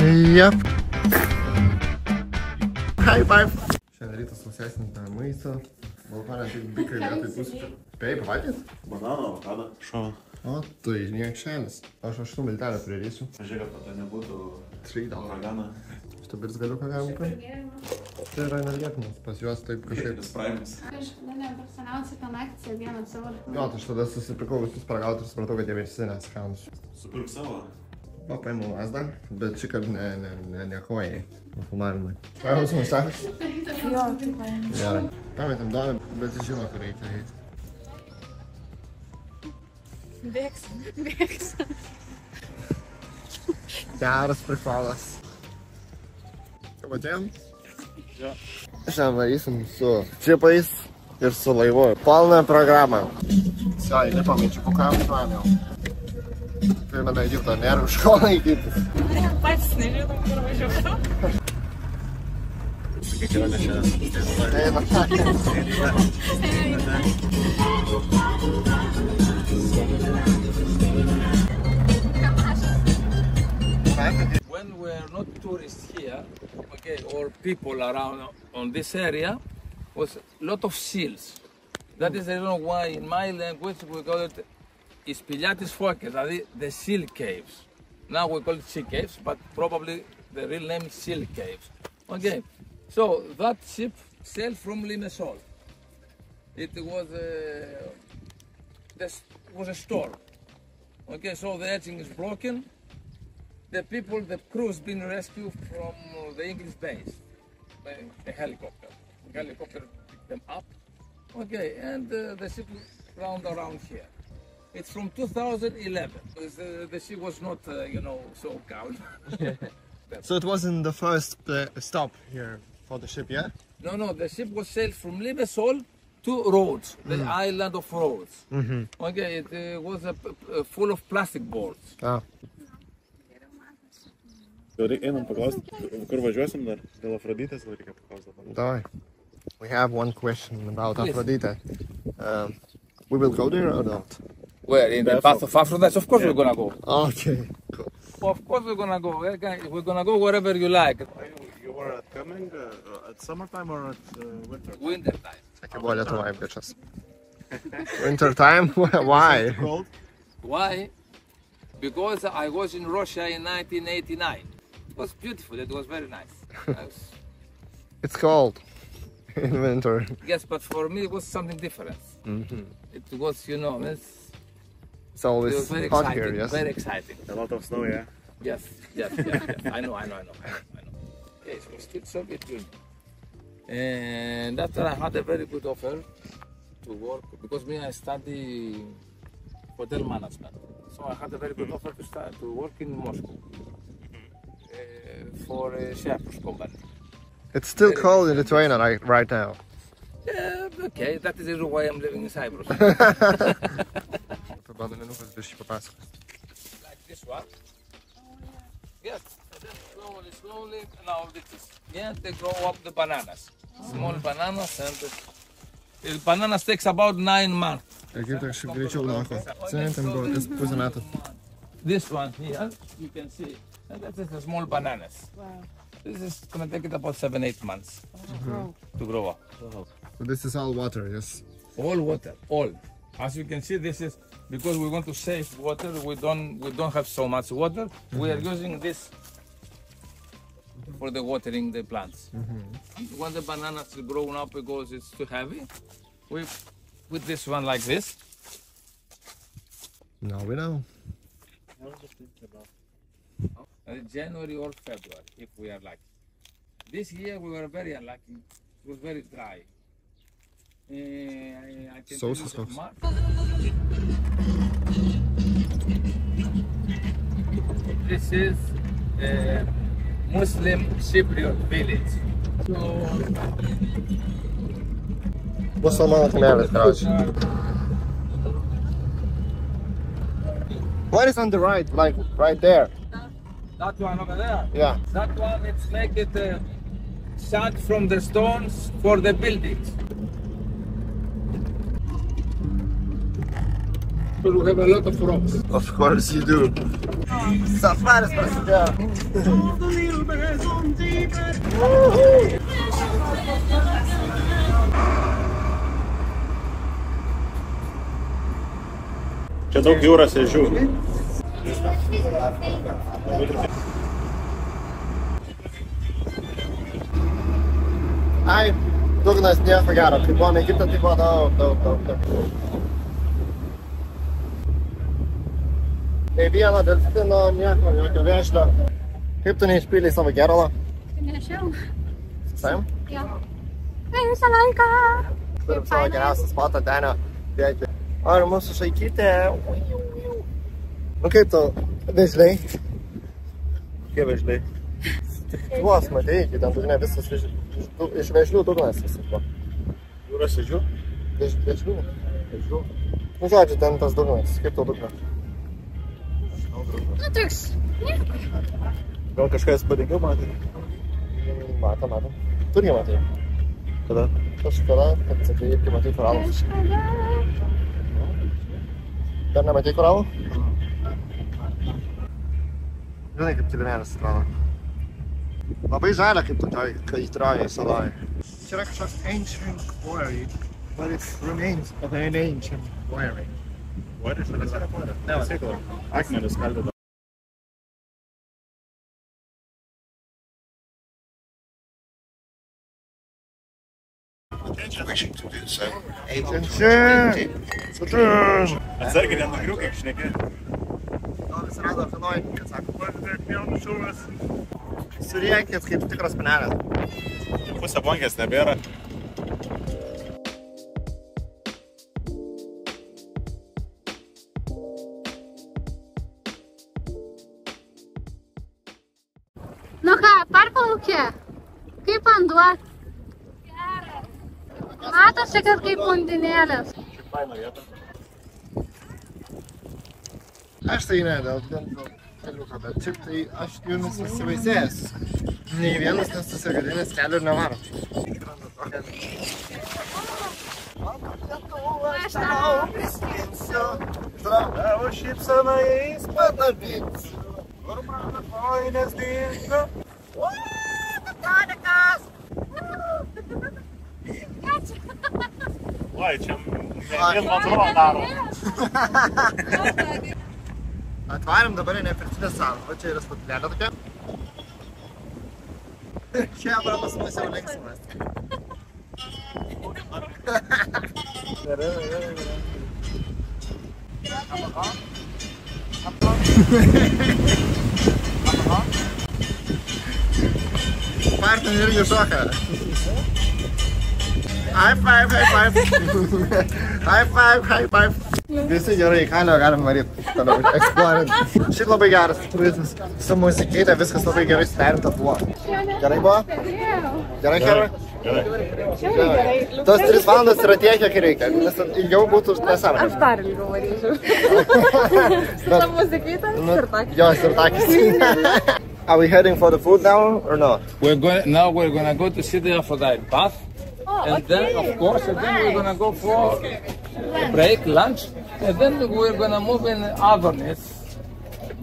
Yep. High five. Šiandien rytas sausesnį maistą. Balkonė tik bikai vietoj pusryčių. Spėjai pavalgyt? Banano, avokadą. Šau. O, tai niekšelis. Aš 8 miltelę prirysiu. Žiūrėk, kad tai nebūtų 3 dolų. raganą. Štabir galiuką galima. Tai yra energetinis, pas juos taip kažkaip. Spraimis. Aš neperseniausiai ten akciją vieną savo. Jo, tai aš tada susipirkau visus paragauti ir supratau, kad jie visi neskanus. Supirk savo. O, paėmiau lasdą, bet šį kartą ne kojai. Filmavimai. Paėmus mums sekas? Jo, taip paėmė. Gerai. Pametėm davę, bet jis žino, kur reikia eiti. Bėgsim. Geras prikolas. Ką patėjom? Jo. Šiandien varysim su čipais ir su laivu. Palną programą. Sai, lipam į čipuką, važiuojam jau. Turime nuo Egipto, nėra už ko laikytis. Pats nežinom, kur važiuojam. Kiek yra šiandien? Eina. When we're not tourists here, okay, or people around on this area, was a lot of seals. That is the reason why in my language we call it Ispiliatis Fokes, the seal caves. Now we call it sea caves, but probably the real name is seal caves. Okay, so that ship sailed from Limassol. It was a storm. Okay, so the edging is broken. The crew has been rescued from the English base by a helicopter. The helicopter picked them up. Okay, and the ship found around here. It's from 2011. The ship was not, so calm. So it wasn't the first stop here for the ship, yeah? No, the ship was sailed from Limassol to Rhodes, the island of Rhodes. Okay, it was full of plastic boards. Ah. Einam paklausti, kur važiuosim dar? Dėl Afroditės gal reikia paklausti dabar. Давай. We have one question about Aphrodite. We will go there or not? Where? In the path of Aphrodite? Of course we're gonna go. Okay, cool. Of course we're gonna go. We're gonna go wherever you like. You were coming at summertime or at winter? Winter time. Sakė, buvo Lietuvai, bičias. Winter time? Why? Cold? Why? Because I was in Russia in 1989. It was beautiful. It was very nice. It's cold in winter. Yes, but for me it was something different. It was, It's it always was very hot exciting. here, yes? Very exciting. A lot of snow, yeah? Yes. I know. Okay, so still Soviet Union. And after I had a very good offer to work, because I study hotel management. So I had a very good offer to work in Moscow for a Cyprus company. It's still cold in Lithuania right now. Yeah, okay, that is the reason why I'm living in Cyprus. Like this one. Yes, and then slowly, now they grow up the bananas. Small bananas, and the bananas takes about 9 months. Egipte kažkaip greičiau moko. Seniai buvo pusę metų. This one here, you can see, and that is the small bananas. Wow. This is gonna take it about 7-8 months to grow up. So this is all water, yes? All water, all. As you can see, this is because we want to save water. We don't have so much water. We are using this for the watering the plants. When the bananas are grown up because it's too heavy, we put this one like this. Now we know. January or February, if we are lucky. This year we were very unlucky. It was very dry. I can So tell you that March. This is a Muslim Cypriot village. Musulmaną kaimelis, короче. What is on the right, like right there? That one over there? Yeah. That one, it's make it sand from the stones for the buildings. So we have a lot of rocks. Of course you do. Oh, Safaris prasidėjo. Čia daug jūros ežių. Ai, dugnas nieko gero. Kai buvom Egipte, tai buvo daug. Nei vieno delfino, nieko, jokio vėžlio. Kaip tu neišpylei savo geralo? Nešiau. Savim? Jo. Tai visą laiką. Turim savo geriausią spotą Denio bėgti. Ar mūsų šaikytė? Nu kaip tu, vėžliai? Kokie vėžliai? Tuos matei, kai ten dugne visas iš vėžlių dugnas visas buvo. Jūros ežių? Vėžlių. Nu žodžiu, ten tas dugnas. Kaip tau dugnas? Nu, toks. Gal kažkas padėgiau matė? Matom. Tu irgi matai. Kada? Kažkada, kad sakai, irgi matai koralus. Dar nematai koralų? Žinai, kaip kilimėlis atrodo. Labai žalia kaip tokioj kaitriojoj saloj. Čia yra kažkoks ancient quarry, but it remains of an ancient quarry. Quarry? Šalia yra quarry? Ne, sėkla. Akmenis skaldė. Wishing to do so. Atsargiai nenugriu, kaip šnekė. Gal vis rado finojininkė, sako, taip jaunų šūvas. Suriekėt kaip tikras panelės. Pusę bonkės nebėra. Nu ką, parplaukė? Kaip vanduo? Matosi, kad kaip undinėlės. Šiaip faina vieta. Aš tai ne, dėl keliuko, bet šiaip tai aš jumis įsivaizėjęs. Nei vienas nesusigadinęs kelių ir nevaro. Aš tau prisimsiu, tavo šypsenais padabinsiu. Kur mano kojinės dingo? Oi, čia vien vanduo daro. Atvarėm dabar į nepirtinę salą, va čia yra spatilėlė tokia. Čia abramas mus jau linksmas. Partneriai irgi šoka. High five, high five. High five, high five. Visi gerai, kalio galim varyti. Toliau, eksplorint. Šiaip labai geras turizmas. Su muzikėtė viskas labai gerai suderinta buvo. Gerai buvo? Gerai, Herra? Gerai. Tos 3 valandas yra tiek, kiek reikia. Nes ilgiau būtų nesąmonė. Aš dar ilgiau varysiu. Su ta muzikėtė? Sirtakis. Jo, sirtakis. Are we heading for the food now or not? Now we're gonna go to see the Aphrodite bath. And then, of course, we're gonna go for a break, lunch, and then we're gonna move in Avernus,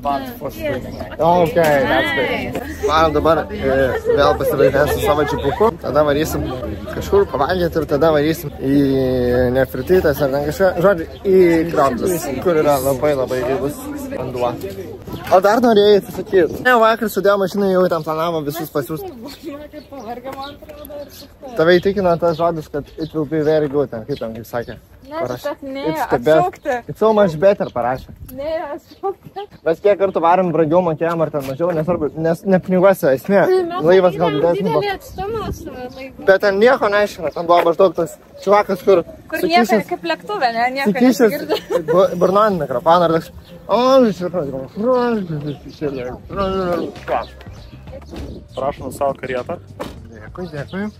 but for swimming. Okay, that's good. Varom dabar vėl pasivaidinti su savo čipuku, tada varysim kažkur pavalgyti ir tada varysim į Nefritytas ar kažką, žodžiu, į Krabtus, kur yra labai gilus vanduo. O dar norėjai atsisakyti? Ne, vakar sudėjo mašiną, jau tam planavo visus pasiūsti. Tave įtikino tas žodis, kad it will be very good, kaip tam, kaip sakė. Ne, kad ne, atšaukti. It's so much better parašė. Ne, atšaukti. Bet kiek kartų varom brangiau mokėjom ar ten mažiau, nesvarbu, nes ne piniguose esmė. Laivas gal didesnis buvo. Didelį atstumą su laivu. Bet ten nieko neaiškina, ten buvo maždaug tas čuvakas, kur nieko, kaip lėktuvė, ne, nieko nesigirdi. Burnon mikrofoną ir toks, Prašom savo karietą. Dėkui.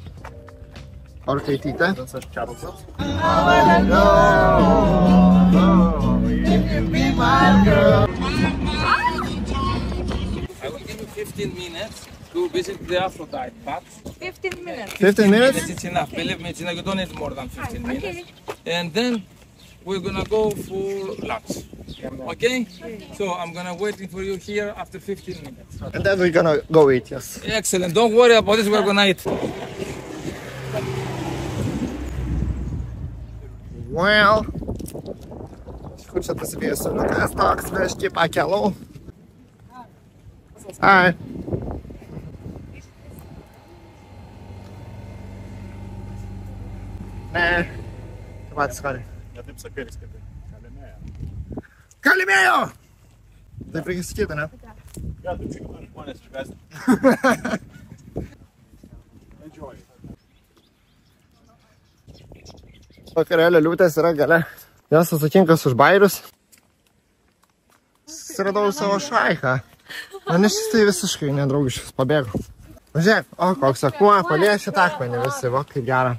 Orkaitytė. Aš Čarlzas. I will give you 15 minutes to visit the Aphrodite bath. 15 minutes. 15 minutes? Yes, it's enough. Believe me, it's enough. You don't need more than 15 minutes. And then we're gonna go for lunch. Okay? So I'm gonna waiting for you here after 15 minutes. And then we're gonna go eat, yes. Excellent. Don't worry about this. We're gonna eat. Well, kur čia tas vėsuliukas toks vežti pakelų. Ai. Ne. Tu patys skani. Ne taip sakai, skaitai. Kalimėjo. Kalimėjo! Taip reikia sakyti, ne? Ja, taip tik nori žmonės išvesti. Enjoy. Vakarėlio liūtės yra gale. Jos atsakingas už bairius. Susiradau savo šaiką. Man iš tai visiškai nedraugiškas, pabėgau. Žiūrėk, o koks akmuo, paliečia takmenį visi, va, kaip gera.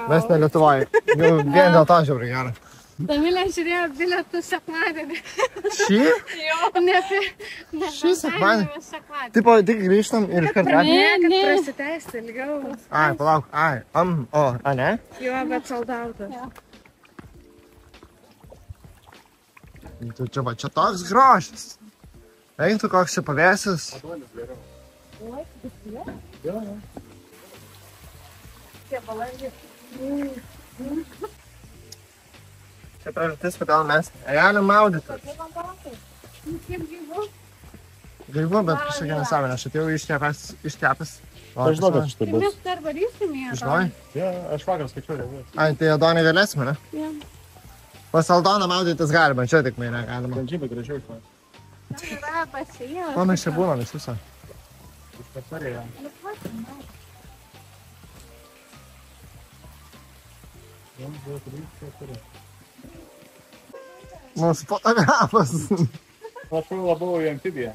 Mes ne Lietuvoje. Vien dėl to žiauriai gera. Damilė žiūrėjo bilietų sekmadienį. Šį? Jo, ne Šį sekmadienį? sekmadienį. Tipo, tik grįžtam ir iškart galim. Ne, kad Prasitęsti ilgiau. Ai, palauk, ai, o, ne? Jo, bet soldautas. Tu čia va, čia toks grožis. Eiktų koks čia pavėsis. Čia priežastis, kodėl mes galim maudyti. Gaivu, bet kažkokia nesąmonė. Aš atėjau iškepęs. Aš žinau, kad štai bus. Mes dar varysim ją. Žinai? Ja, aš vakar skaičiuoju. Ai, tai Adonai galėsime, ne? Jo. Pas Aldoną maudytis galima, čia tik mainę galima. Žybai gražiau iš man. Yra pasijęs. O mes čia būnam iš viso. Iš pasarėjo. Mūsų fotografas. Aš labiau į amfibiją.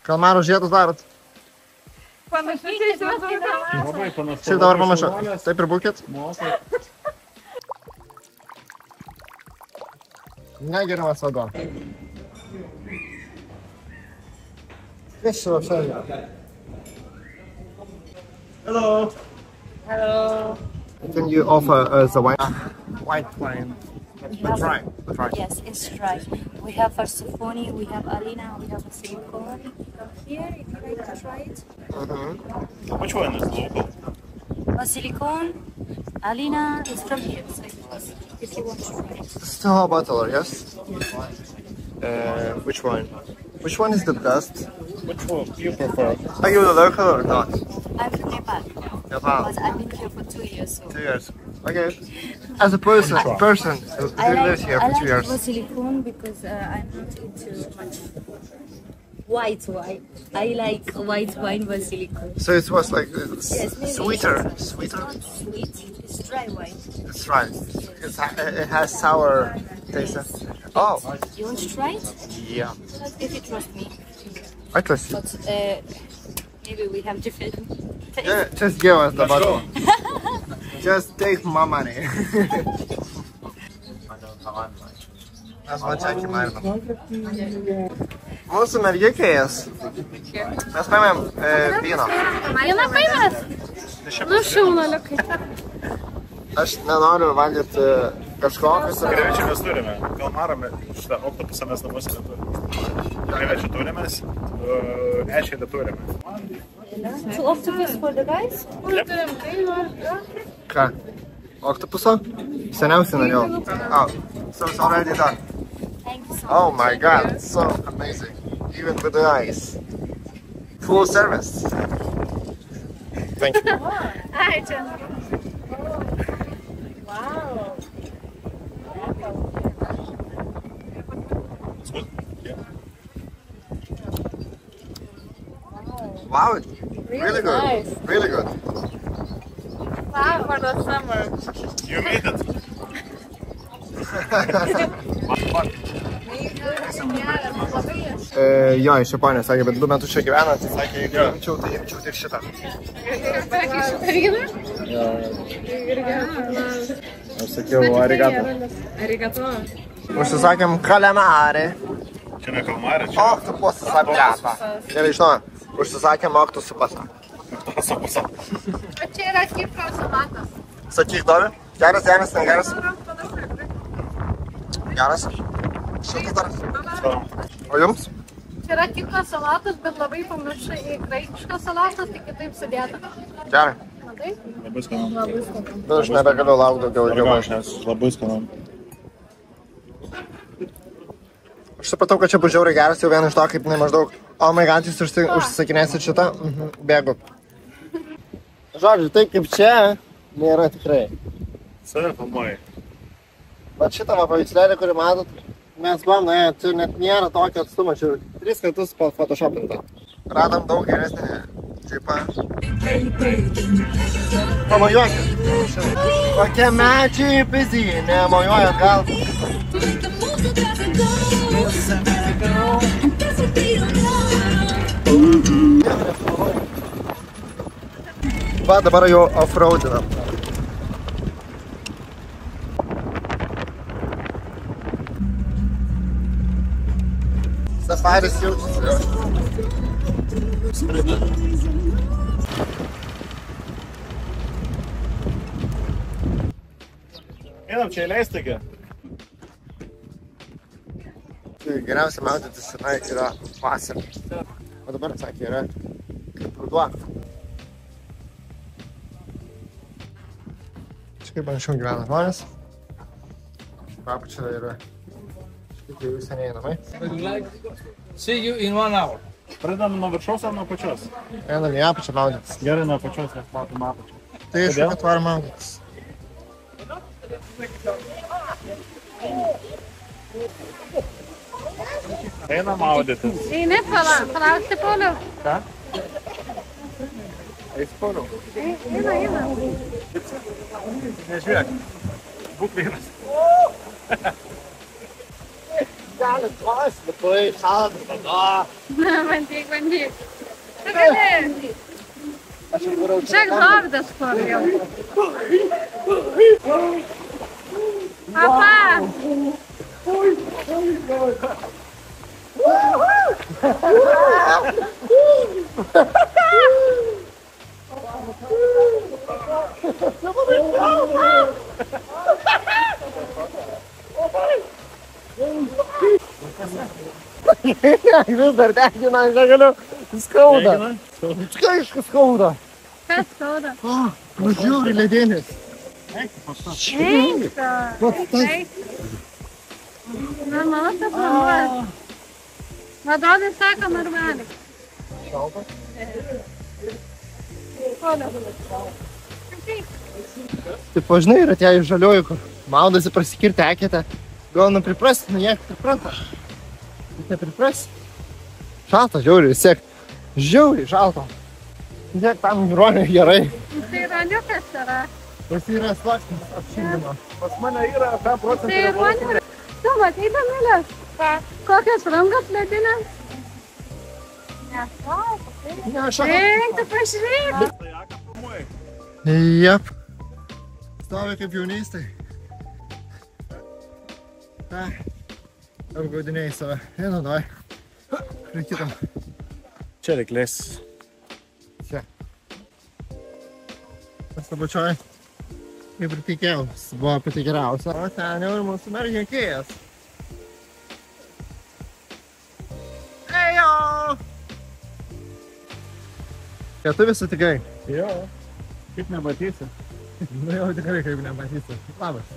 Kalmaro žiedus darot. Panašiai įsivaizduoju. Labai panašu. Šiaip dabar pamažu. Taip ir būkit. Negeriamas vanduo. Kas čia apšalė? Hello. Hello. Can you offer us a white wine? But try. Yes, it's dry. We have Persephone, we have Alina, we have a silicone. Here, if you like to try it. Which one is local? A silicone, Alina is from here, so if you want to try it. Still a bottle, yes? Which one? Which one is the best? Which one you prefer? Are you the local or not? I'm from Nepal, Nepal. but I've been here for 2 years. So 2 years. Okay. As a person who lives here for 2 I years. like silicone because I'm not into much white wine. I like white wine with silicone. So it was like Yes, maybe sweeter. It's not sweet, it's dry wine. That's right. It has sour taste. Oh, You want to try it? yeah. If you trust me. I trust you. But maybe we have different tastes. Yeah, just give us the bottle. Just take my money. Mes va čia akimarinam. Mūsų mergikėjas. Mes paėmėm vyno. Vieną paimės? Nu, šaunaliukai. Aš nenoriu valgyti kažko, kas yra... Krevečių mes turime. Kalmarą šitą oktopusą mes namuose neturime. Krevečių turime, ešerį neturime. 2 octopus for the guys? Ką? Oktopuso? Seniausiai norėjau. Oh, so it's already done. Thank you so Oh much. my god, it's so amazing. Even with the ice. Full service. Thank you. Ai, čia. It's good. Yeah. Wow, really good. Really good. Wow, for the summer. You made it. Jo, iš Japonijos sakė, bet 2 metus čia gyvenat, tai sakė, jeigu imčiau, tai imčiau tik šitą. Aš sakiau, arigato. Arigato. Užsisakėm kalemarį. Čia ne kalmarė, čia Oktopusas aplepa. Gerai, žinoma, užsisakėm oktusų pasą. pasą. O čia yra Kipro salatas. Sakyk, Dovi. Geras, negeras. Geras. Šiltas dar. O jums? Čia yra kitos salatas, bet labai panašiai į graikišką salatą, tai kitaip sudėta. Gerai. Matai? Labai skanu. Bet aš nebegaliu laukti daugiau ilgiau. Nes labai skanu. Aš supratau, kad čia bus žiauriai geras jau vien iš to, kaip maždaug, oh my god, jūs užsisakinėsit šitą, bėgu. Žodžiu, taip kaip čia, nėra tikrai. Save filmuoji. Bet šitą va paveikslėlį, kurį matot, mes buvom nuėję, čia net nėra tokio atstumo, čia 3 kartus photoshopinta. Radom daug geresnį džipą. Pamojuokit. Kokie medžiai pizį, nemojuojat gal. Va, dabar jau off-roadinam. Safaris jaučiasi. Einam čia įleist taigi. Geriausia maudytis yra vasarą. O dabar, sakė, yra kaip ruduo. Čia kaip anksčiau gyvena žmonės. Apačia yra šitai jau seniai namai. See you in 1 hour. Pradedam nuo viršaus ar nuo pačios? Einam į apačią maudytis. Gerai nuo pačios, nes matom apačią. Tai iš kad varom maudytis. Einam maudytis. Eini, palaukti Pauliau. Ką? Eis Pauliau. Eina. Nežiūrėk. Būk vyras. Galit kos, bet tai šaldas, Bandyk. Tu gali. Čia Dovydas Pauliau. Papa. Vis dar tekina, aš negaliu. Skauda. Aišku, skauda. Kas skauda? Nu žiūri ledėnis. Eik. Normalu tas vanduo. Vadovai sako normaliai. Šalta. Pauliau. Taip, žinai, yra tie žaliojų, kur maudasi prasikirti eketę. Gal priprasti, jie pripranta. Jis nepriprasti. Šalta, žiauriai, vis tiek. Žiauriai šalta. Vis tiek tam ruoniui gerai. Tai ruoniukas yra. Pas yra sluoksnis apšildymo. Pas mane yra 5%. Tai ruoniukas. Tu matei, Danilės? Kokios rangas ledinės? Ne, aš Eik, tu pažiūrėk. Tai ką filmuoji? Jep. Stovi kaip jaunystai. Apgaudinėjai save. Einu, davai. Prie kitam. Čia reiklės. Čia. Pas apačioj. Kaip ir tikėjausi. Buvo pati geriausia. O ten jau ir mūsų merginkėjas. Ejo! Ką tu visi tikrai? Jo. Kaip nematysi? Nu jau tikrai kaip nematysi. Labas.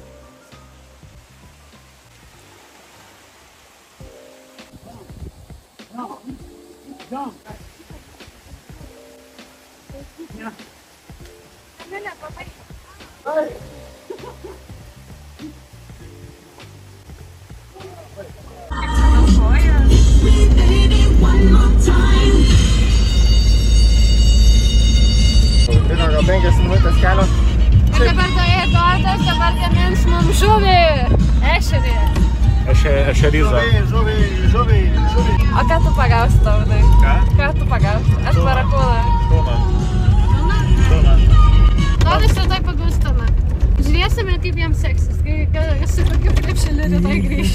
Tai gal 5 minutės kelio. Dabar Dovydas dabar gamins mums žuvį. Ešerį. Ešerizą. Žuviai. O ką tu pagausi, Dovydai? Ką? Ką tu pagausi? Aš barakūną. Tuna. Dovydas rytoj pagustama. Žiūrėsime, kaip jam seksis. Su kokiu krepšeliu rytoj grįš.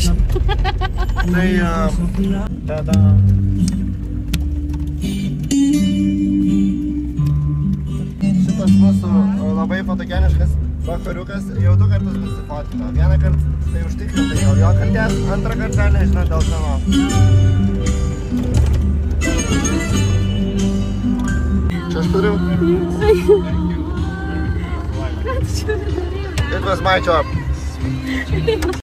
Tai... Tada. Šitas mūsų labai fotogeniškas Bakariukas jau 2 kartus nusifotino. Vieną kartą tai užtikrintai jau jo kaltės, antrą kartą nežinau dėl savo. Čia aš turiu. It was my job.